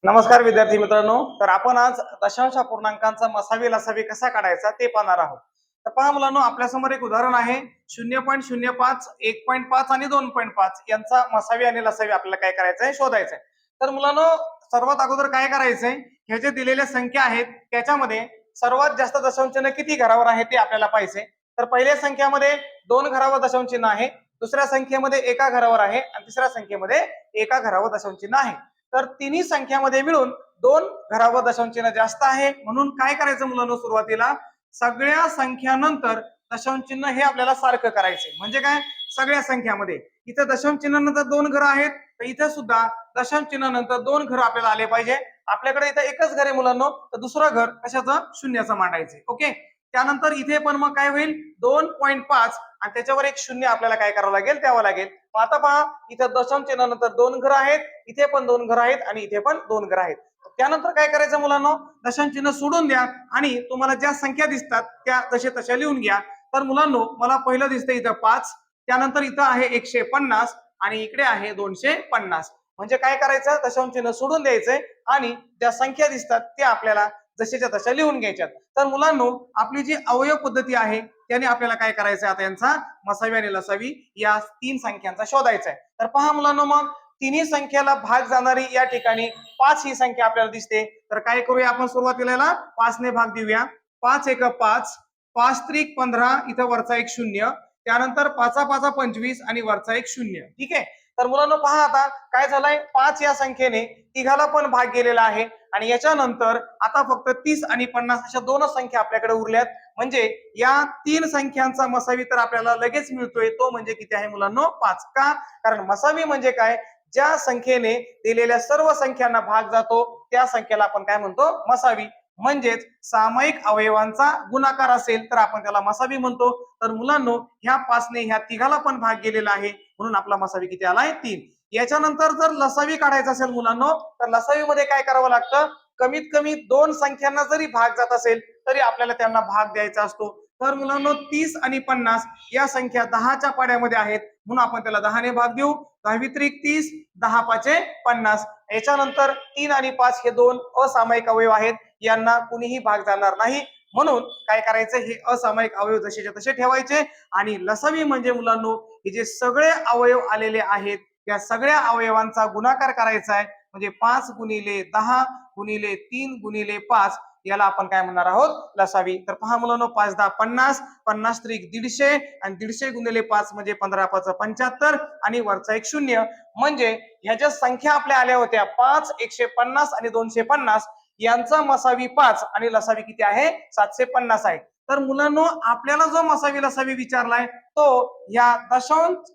नमस्कार विद्यार्थी मित्रांनो. तर आपण आज दशांश अपूर्णांकांचा मसावी लसावी कसा काढायचा ते पाहणार आहोत. तर पहा मुलांनो, आपल्यासमोर एक उदाहरण आहे. 0.05, 1.5 आणि 2.5 यांचा मसावी आणि लसावी आपल्याला काय करायचं आहे, शोधायचं आहे. तर मुलांनो, सर्वात अगोदर काय करायचंय, ह्या जे दिलेल्या संख्या आहेत त्याच्यामध्ये सर्वात जास्त दशांश चिन्ह किती घरावर आहे ते आपल्याला पाहिजे. तर पहिल्या संख्यामध्ये 2 घरावर दशांश चिन्ह आहे, दुसऱ्या संख्येमध्ये एका घरावर आहे आणि तिसऱ्या संख्येमध्ये एका घरावर दशांश चिन्ह आहे. तर तिन्ही संख्यामध्ये मिळून 2 घरावर दशांश चिन्ह जास्त आहे. म्हणून काय करायचं मुलांनो, सुरुवातीला सगळ्या संख्यानंतर दशांश चिन्ह हे आपल्याला सारखं करायचंय. म्हणजे काय, सगळ्या संख्यामध्ये इथे दशांश चिन्हानंतर 2 घर आहेत, तर इथे सुद्धा दशांश चिन्हानंतर 2 घर आपल्याला आले पाहिजे. आपल्याकडे इथे एकच घर आहे मुलांनो, तर दुसरं घर कशाचं, शून्याचं मांडायचंय. ओके. त्यानंतर इथे पण मग काय होईल, 2.5 आणि त्याच्यावर एक शून्य आपल्याला काय करावं लागेल, द्यावं लागेल. आता पहा, इथे दशांश चिन्हानंतर 2 घर आहेत, इथे पण 2 घर आहेत आणि इथे पण 2 घर आहेत. त्यानंतर काय करायचं मुलांनो, दशांश चिन्ह सोडून द्या आणि तुम्हाला ज्या संख्या दिसतात त्या जशा तशा लिहून घ्या. तर मुलांनो, मला पहिलं दिसतं इथं 5, त्यानंतर इथं आहे 150 आणि इकडे आहे 250. म्हणजे काय करायचं, दशांश चिन्ह सोडून द्यायचंय आणि ज्या संख्या दिसतात त्या आपल्याला जशाच्या तशा लिहून घ्यायच्यात. तर मुलांनो, आपली जी अवयव पद्धती आहे त्याने आपल्याला काय करायचं, आता यांचा मसावी आणि लसावी या 3 संख्यांचा शोधायचा आहे. तर पहा मुलांनो, मग तिन्ही संख्याला भाग जाणारी या ठिकाणी 5 ही संख्या आपल्याला दिसते. तर काय करूया आपण, सुरुवातीला 5 ने भाग देऊया. 5 एक 5, 5 त्रिक 15, इथं वरचा एक शून्य, त्यानंतर 5 5 25 आणि वरचा एक शून्य. ठीक आहे. तर मुलांनो पहा, आता काय झालंय, 5 या संख्येने तिघाला पण भाग गेलेला आहे आणि याच्यानंतर आता फक्त 30 आणि 50 अशा 2 संख्या आपल्याकडे उरल्यात. म्हणजे या 3 संख्यांचा मसावी तर आपल्याला लगेच मिळतोय, तो म्हणजे किती आहे मुलांनो, 5. का? कारण मसावी म्हणजे काय, ज्या संख्येने दिलेल्या सर्व संख्यांना भाग जातो त्या संख्येला आपण काय म्हणतो, मसावी. म्हणजेच सामायिक अवयवांचा गुणाकार असेल तर आपण त्याला मसावी म्हणतो. तर मुलांनो, ह्या 5 ने ह्या तिघाला पण भाग गेलेला आहे, म्हणून आपला मसावी किती आलाय, 3. याच्यानंतर जर लसावी काढायचा असेल मुलांनो, तर लसावीमध्ये काय करावं लागतं, कमीत कमी 2 संख्यांना जरी भाग जात असेल तरी आपल्याला त्यांना भाग द्यायचा असतो. तर मुलांनो, 30 आणि 50 या संख्या 10च्या पाड्यामध्ये आहेत, म्हणून आपण त्याला 10 ने भाग देऊ. 10 त्रिक 30, 10 पाचे 50. याच्यानंतर 3 आणि 5 हे 2 असामायिक अवयव आहेत, यांना कुणीही भाग जाणार नाही. म्हणून काय करायचं, हे असामायिक अवयव जसेच्या तसे ठेवायचे. आणि लसावी म्हणजे मुलांनो, हे जे सगळे अवयव आलेले आहेत त्या सगळ्या अवयवांचा गुणाकार करायचा आहे. म्हणजे 5 गुणिले 10 गुणिले 3 गुणिले 5 याला आपण काय म्हणणार आहोत, लसावी. तर पहा मुलांनो, 5 10 50, 50 त्रिक 150 आणि 150 गुणिले 5 म्हणजे 15 5 75 आणि वरचा एक शून्य. म्हणजे ह्या ज्या संख्या आपल्या आल्या होत्या 5, 150 आणि 250, यांचा मसावी 5 आणि लसावी किती आहे, 750 आहे. तर मुलांनो, आपल्याला जो मसावी लसावी विचारलाय तो या दशांश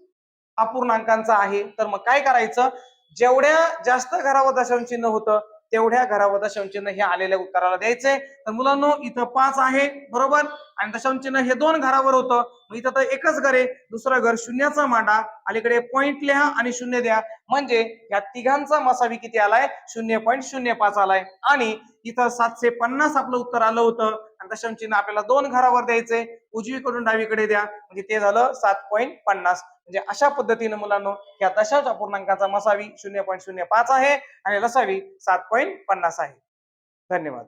अपूर्णांकांचा आहे. तर मग काय करायचं, जेवढ्या जास्त घरावर दशांश चिन्ह होतं तेवढ्या घरावर दशांश चिन्ह हे आलेल्या उत्तराला द्यायचंय. तर मुलांनो, इथं 5 आहे बरोबर, आणि दशांश चिन्ह हे 2 घरावर होतं. इथं तर एकच घर आहे, दुसरं घर शून्याचा मांडा, अलीकडे पॉइंट लिहा आणि शून्य द्या. म्हणजे या तिघांचा मसावी किती आलाय, 0.05 आलाय. आणि इथं 750 आपलं उत्तर आलं होतं आणि दशांश चिन्ह आपल्याला 2 घरावर द्यायचंय, उजवीकडून डावीकडे द्या, म्हणजे ते झालं 7.50. म्हणजे अशा पद्धतीने मुलांनो, या दशांश अपूर्णांकाचा मसावी 0.05 आहे आणि लसावी 7.50 आहे. धन्यवाद.